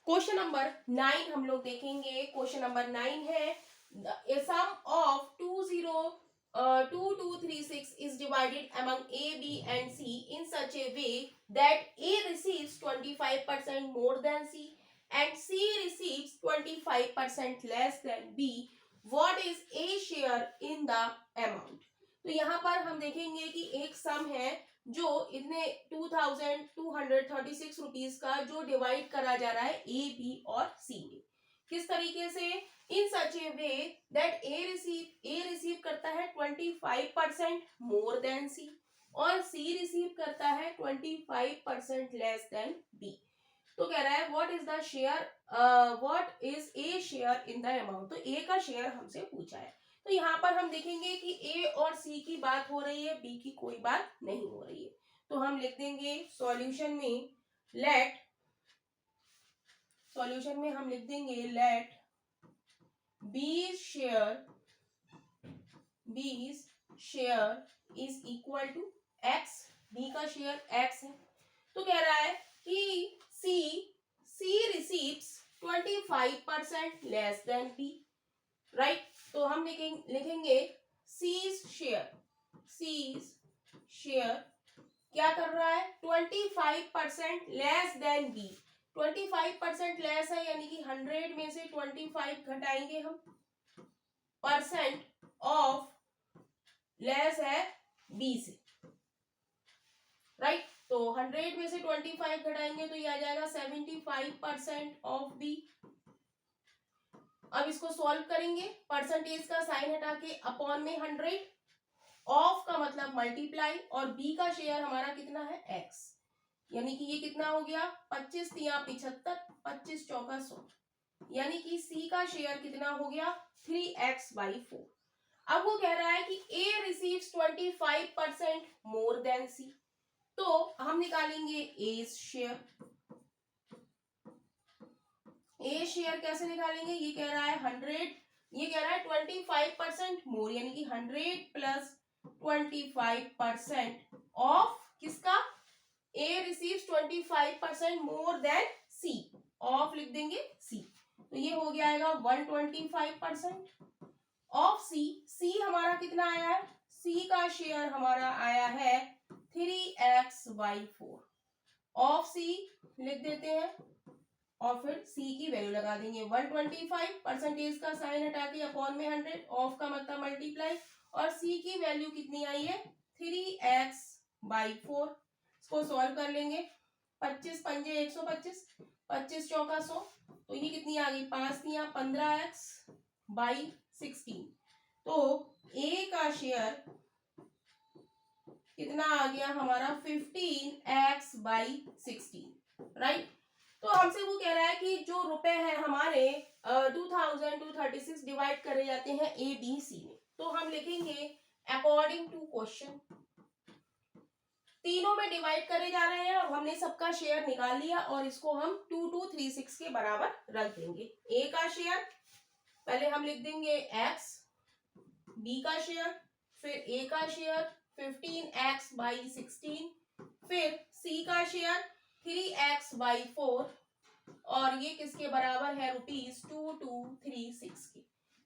Question number 9 हम लोग देखेंगे। क्वेश्चन नंबर 9 है a sum of 2236 is divided among A, B and C in such a way that A receives 25% more than C and C receives 25% less than B. What is A share in the amount? तो यहाँ पर हम देखेंगे कि एक सम है जो इतने 2236 रुपीज का जो डिवाइड करा जा रहा है ए, बी और सी में। किस तरीके से? इन सच ए वे दैट ए रिसीव करता है 25% मोर देन सी और सी रिसीव करता है 25% लेस देन बी। तो कह रहा है what is the share, what is a share in the amount. तो ए का शेयर हमसे पूछा है। तो यहाँ पर हम देखेंगे कि ए और सी की बात हो रही है, बी की कोई बात नहीं हो रही है। तो हम लिख देंगे सॉल्यूशन में let B share is equal to X. B का शेयर एक्स है। तो कह रहा है कि C receives 25% less than B, right. तो हम लिखेंगे सीज शेयर क्या कर रहा है? 25% लेस देन बी। 25% लेस है यानी कि 100 में से 25 घटाएंगे हम, परसेंट ऑफ लेस है बी से, राइट। तो 100 में से 25 घटाएंगे तो ये आ जाएगा 75% ऑफ बी। अब इसको सॉल्व करेंगे, परसेंटेज का साइन हटा के अपॉन में 100, ऑफ का मतलब मल्टीप्लाई, और बी का शेयर हमारा कितना है? एक्स। यानी कि ये कितना हो गया? 25 तिया 75, 25 चौका 100, यानी कि सी का शेयर कितना हो गया? 3x/4। अब वो कह रहा है कि ए रिसीव्स 25% मोर देन सी, तो हम निकालेंगे ए शेयर। ए शेयर कैसे निकालेंगे? ये कह रहा है 100, ये कह रहा है 25% मोर, यानी कि 100 प्लस 25% ऑफ किसका? A receives 25% more than C, of लिख देंगे सी। तो ये हो गया आएगा 125% ऑफ सी। सी हमारा कितना आया है? सी का शेयर हमारा आया है 3x/4। ऑफ सी लिख देते हैं और फिर सी की वैल्यू लगा देंगे 125, परसेंटेज का साइन हटा के अपॉन में 100, ऑफ का मतलब मल्टीप्लाई, और सी की वैल्यू कितनी आई है? 3x/4। इसको सॉल्व कर लेंगे, 25 पंजे 125, 25 चौका 100, तो ये कितनी आ गई? 5 तिया 15x/16। तो ए का शेयर कितना आ गया हमारा? 15x/16, right. तो हमसे वो कह रहा है कि जो रुपए हैं हमारे 2236 डिवाइड करे जाते हैं ए, बी, सी में। तो हम लिखेंगे अकॉर्डिंग टू क्वेश्चन, तीनों में डिवाइड करे जा रहे हैं और हमने सबका शेयर निकाल लिया और इसको हम 2236 के बराबर रख देंगे। ए का शेयर पहले हम लिख देंगे x, बी का शेयर, फिर ए का शेयर 15x/16, फिर सी का शेयर 3x/4, और ये किसके बराबर है? ₹2236 के।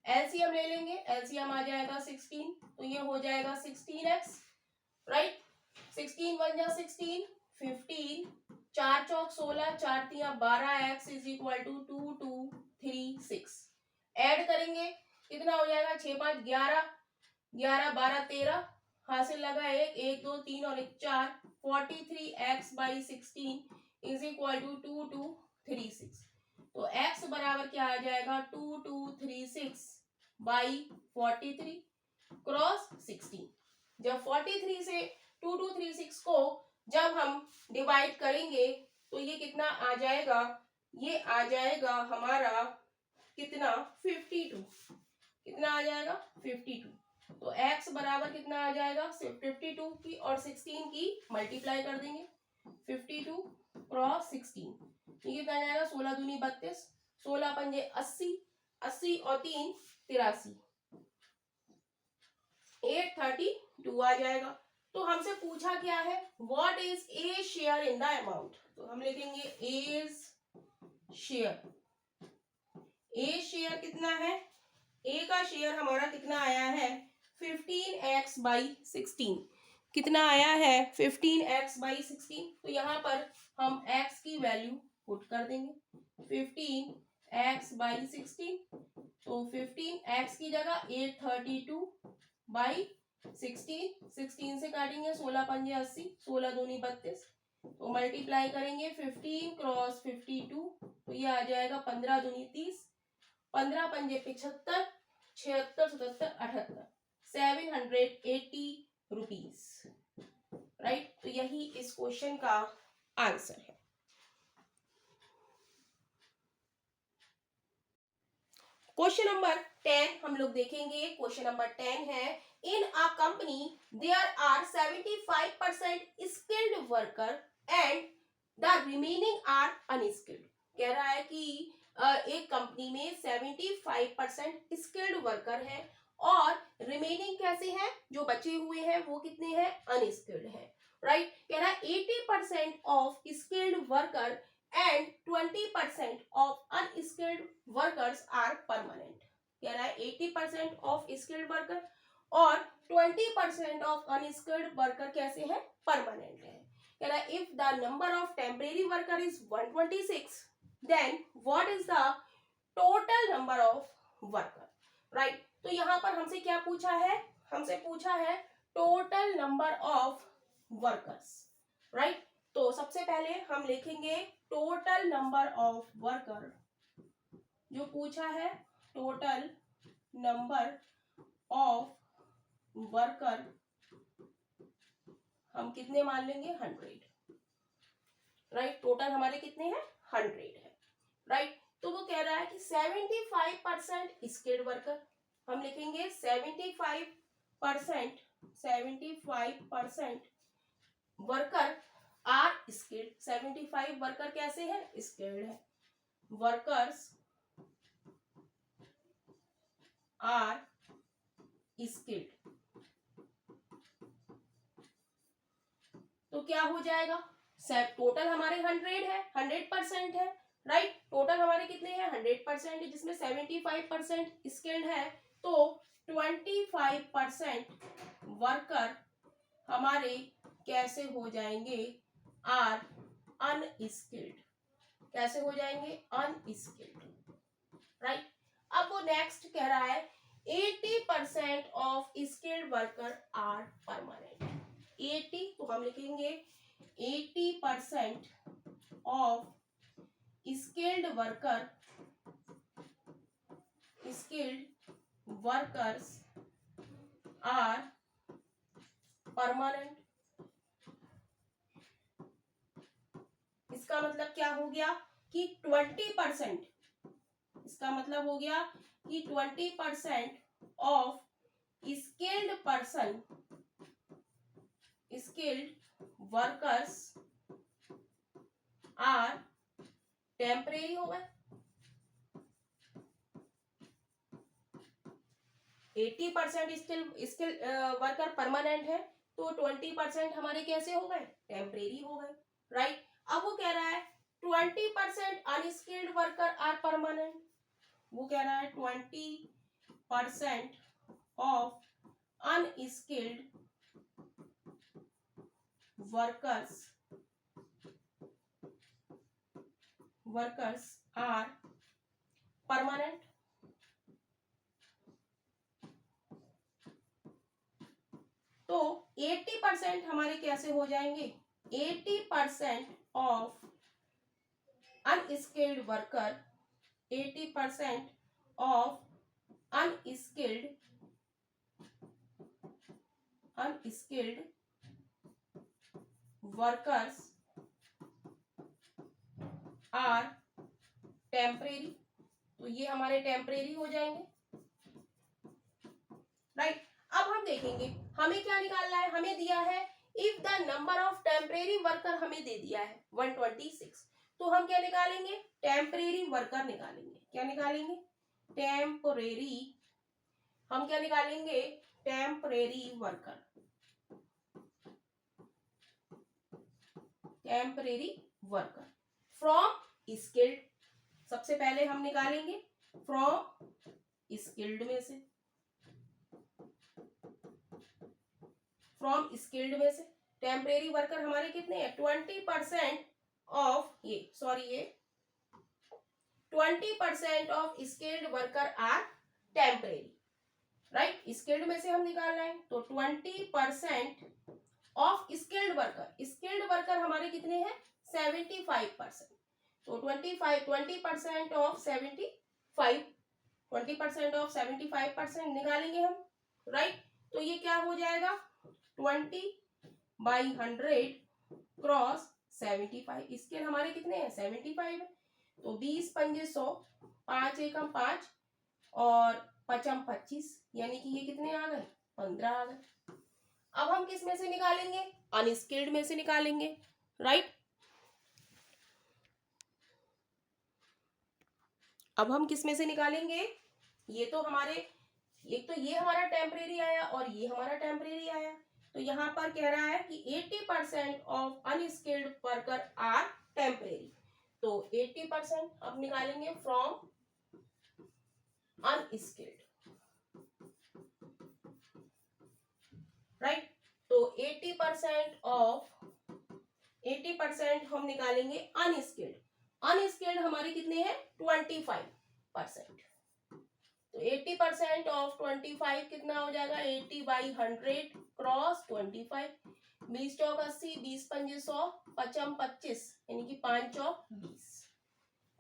एलसीएम ले लेंगे, एलसीएम आ जाएगा 16, तो ये हो जाएगा 16x, राइट। 16 1 जा 16, 15, 4 चौक 16, 4 तिया 12x is equal to 2236। Add करेंगे कितना हो जाएगा? 6 5 11, 11 12 13, हासिल लगा 1 1 2 3 और 1 4, 43x/16 इज इक्वल टू 2236। तो x बराबर क्या आ जाएगा? 2236/43 क्रॉस 16। जब 43 से 2236 को जब हम डिवाइड करेंगे तो ये कितना आ जाएगा? ये आ जाएगा हमारा कितना? 52। कितना आ जाएगा? 52। तो x बराबर कितना आ जाएगा? 52 की और 16 की मल्टीप्लाई कर देंगे, 52 क्रॉस 16, ये कितना आ जाएगा? 16 दूनी 32, 16 पंजे 80, 80 और 3 83, 832 आ जाएगा। तो हमसे पूछा क्या है? What is a share in the amount. तो हम लिखेंगे एज शेयर, ए शेयर कितना है, ए का शेयर हमारा कितना आया है 15x/16, कितना आया है 15x/16। तो यहाँ पर हम x की वैल्यू पुट कर देंगे 15x/16, तो 15x की जगह 832/16, 16 से काटेंगे 16 पंजे 80, 16 दूनी 32, तो मल्टीप्लाई करेंगे 15 क्रॉस 52, तो ये आ जाएगा 15 दूनी 30, 15 पंजे 75, 76 77 78, 780 रुपीज, राइट। तो यही इस क्वेश्चन का आंसर है। क्वेश्चन नंबर 10 हम लोग देखेंगे। क्वेश्चन नंबर 10 है, in a company there are 75% skilled worker and the remaining are unskilled. कह रहा है कि एक कंपनी में 75% स्किल्ड वर्कर है और रिमेनिंग कैसे हैं, जो बचे हुए हैं वो कितने हैं, अनस्किल्ड है, राइट। कह रहा है 80% of skilled worker and 20% of unskilled workers are permanent। कह रहा है 80% of skilled worker और 20% of unskilled worker कैसे है, परमानेंट है। कह रहा है if the number of temporary worker is 126 then what is the total number of worker, right। तो यहाँ पर हमसे क्या पूछा है, हमसे पूछा है total number of workers, right. तो सबसे पहले हम लिखेंगे टोटल नंबर ऑफ वर्कर, जो पूछा है टोटल नंबर ऑफ वर्कर हम कितने मान लेंगे 100, राइट। टोटल हमारे कितने हैं 100 है, राइट। तो वो कह रहा है कि 75% स्किल्ड वर्कर, हम लिखेंगे 75% वर्कर आर स्किल्ड। 75 वर्कर कैसे हैं, स्किल्ड है। वर्कर्स आर स्किल्ड, तो क्या हो जाएगा, टोटल हमारे 100 है, 100% है, राइट। टोटल हमारे कितने हैं 100% है, जिसमें 75% स्किल्ड है, तो 25% वर्कर हमारे कैसे हो जाएंगे, आर अनस्किल्ड, कैसे हो जाएंगे अनस्किल्ड, राइट। अब वो नेक्स्ट कह रहा है 80% of skilled worker are permanent. 80 तो हम लिखेंगे 80% of skilled workers are permanent. इसका मतलब क्या हो गया कि 20%, इसका मतलब हो गया कि 20% of skilled workers are temporary हो गए। 80% स्किल्ड वर्कर परमानेंट है, तो 20% हमारे कैसे हो गए, टेम्परेरी हो गए, राइट। अब वो कह रहा है 20% अनस्किल्ड वर्कर आर परमानेंट, वो कह रहा है 20% of unskilled workers are permanent. तो 80% हमारे कैसे हो जाएंगे, 80% of unskilled worker, 80% of unskilled workers are temporary, तो ये हमारे टेम्परेरी हो जाएंगे, राइट। अब हम देखेंगे हमें क्या निकालना है, हमें दिया है if the number of temporary worker हमें दे दिया है 126, तो हम क्या निकालेंगे, टेम्परेरी वर्कर निकालेंगे। क्या निकालेंगे, टेम्परेरी, हम क्या निकालेंगे, temporary worker, temporary worker from skilled, सबसे पहले हम निकालेंगे फ्रॉम स्किल्ड में से, फ्रॉम स्किल्ड में से टेम्परेरी वर्कर हमारे कितने हैं, 20% ऑफ ये 20% of skilled worker are temporary, right. स्किल्ड में से हम निकाल रहे हैं तो 20% ऑफ स्किल्ड वर्कर हमारे कितने हैं, 75%। तो 20% ऑफ 20% निकालेंगे हम, राइट। तो ये क्या हो जाएगा, 20/100 क्रॉस 75, स्केल हमारे कितने हैं, 75 है। तो 20 पंजे 100, 5 एकम 5 और 5 25, यानी कि ये कितने आ गए, 15 आ गए। अब हम किस में से निकालेंगे, अनस्किल्ड में से निकालेंगे, राइट। अब हम किस में से निकालेंगे, ये तो हमारे, एक तो ये हमारा टेम्परेरी आया और ये हमारा टेम्परेरी आया। तो यहाँ पर कह रहा है कि 80% of unskilled worker are temporary, तो 80% अब निकालेंगे फ्रॉम अनस्किल्ड, राइट। तो 80% हम निकालेंगे अनस्किल्ड। अनस्किल्ड हमारे कितने हैं, 25%। तो 80% ऑफ 25 कितना हो जाएगा, 80/100 क्रॉस 25, 20 चौक 80, 20 पंजे 100, 5 25, यानी कि 5 चौक 20।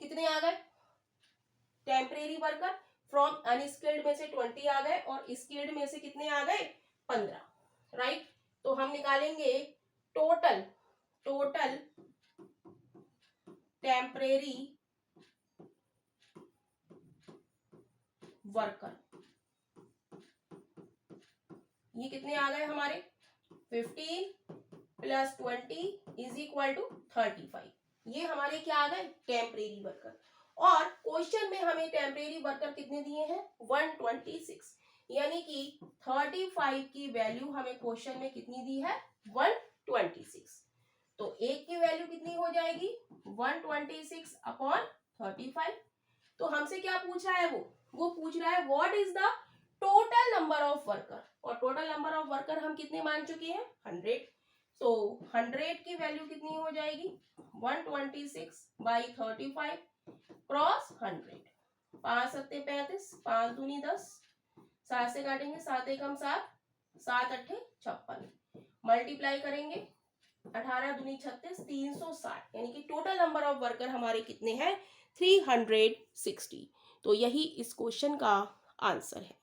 कितने आ गए, टेम्परेरी वर्कर फ्रॉम अनस्किल्ड में से 20 आ गए और स्किल्ड में से कितने आ गए, 15, राइट। तो हम निकालेंगे टोटल टेम्परेरी वर्कर, ये कितने आ गए हमारे, 15 + 20 = 35। ये हमारे क्या आ गए, टेम्परेरी वर्कर। और क्वेश्चन में हमें टेम्परेरी वर्कर कितने दिए हैं, 126, यानी कि 35 की वैल्यू हमें क्वेश्चन में कितनी दी है, 126। तो एक की वैल्यू कितनी हो जाएगी, 126/35। तो हमसे क्या पूछ रहा है, वो पूछ रहा है what is the total number of worker, और टोटल नंबर ऑफ वर्कर हम कितने मान चुके हैं, 100। तो 100 की वैल्यू कितनी हो जाएगी, 126/35 क्रॉस 100, 5 सत्ते 35, 5 दूनी 10, 7 से काटेंगे, 7 एकम 7, 7 अट्ठे 56, मल्टीप्लाई करेंगे 18 दूनी 36, 360, यानी कि टोटल नंबर ऑफ वर्कर हमारे कितने हैं, 360। तो यही इस क्वेश्चन का आंसर है।